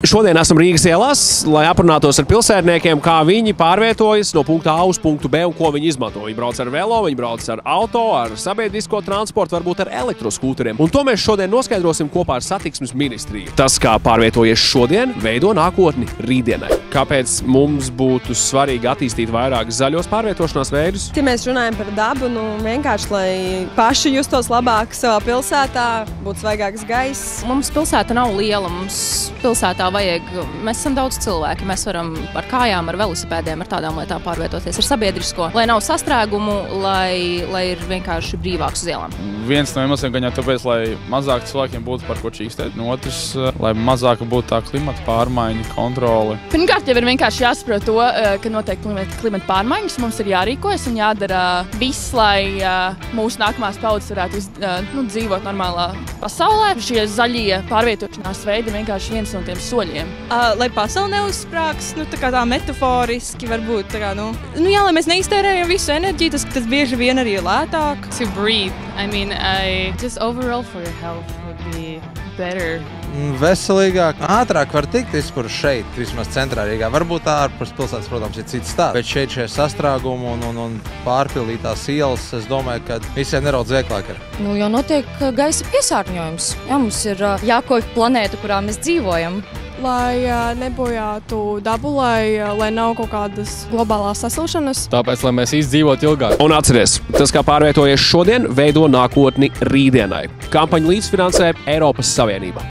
Šodien esam Rīgas ielās, lai aprunātos ar pilsētniekiem, kā viņi pārvietojas no punkta A uz punktu B un ko viņi izmanto. Viņi brauc ar velo, viņi brauc ar auto, ar sabiedrisko transportu, varbūt ar elektroskūteriem. Un to mēs šodien noskaidrosim kopā ar satiksmes ministriju. Tas, kā pārvietojies šodien, veido nākotni rītdienai. Kāpēc mums būtu svarīgi attīstīt vairāk zaļos pārvietošanās veidus? Ja mēs runājam par dabu, vienkārši, lai paši justos labāk savā pilsētā, būtu svaigāks gaiss. Mums pilsēta nav liela, mums pilsētā mēs esam daudz cilvēki, mēs varam ar kājām, ar velosipēdiem, ar tādām lietām pārvietoties, ar sabiedrisko, lai nav sastrēgumu, lai ir vienkārši brīvāks uz ielām. Viens no iemesliem gan jau tāpēc, lai mazāk cilvēkiem būtu par ko čīkstēt, no otrs, lai mazāk būtu tā klimata pārmaiņu kontrole. Pirmkārt, jau ir vienkārši jāsaprot to, ka notiek klimata pārmaiņas, mums ir jārīkojas un jādara viss, lai mūsu nākamās paudzes varētu dzīvot normālā pasaulē. Šie zaļie pārvietošanās veidi vienkārši viens no tiem soļiem. Lai pasaule neuzsprāgs, tā metaforiski varbūt, lai mēs neiztērējam visu enerģiju, tas bieži vien arī ir lētāk. To breathe, just overall for your health would be better. Veselīgāk, ātrāk var tikt izpur šeit, vismaz centrā Rīgā. Varbūt ārpus pilsētas, protams, ir cits stāsts. Bet šeit šie sastrāgumi un pārpildītās ielas, es domāju, ka visiem nedaudz vieglāk ir. Jo notiek gaisa piesārņojums. Mums ir jākopj planētu, kurā mēs dzīvojam. Lai nebojātu dabu, lai nav kaut kādas globālās sasilšanas. Tāpēc, lai mēs izdzīvotu ilgāk. Un atceries, tas, kā pārvietojies šodien, veido nākotni rītdienai. Kampaņu līdzfinansē Eiropas Savienība.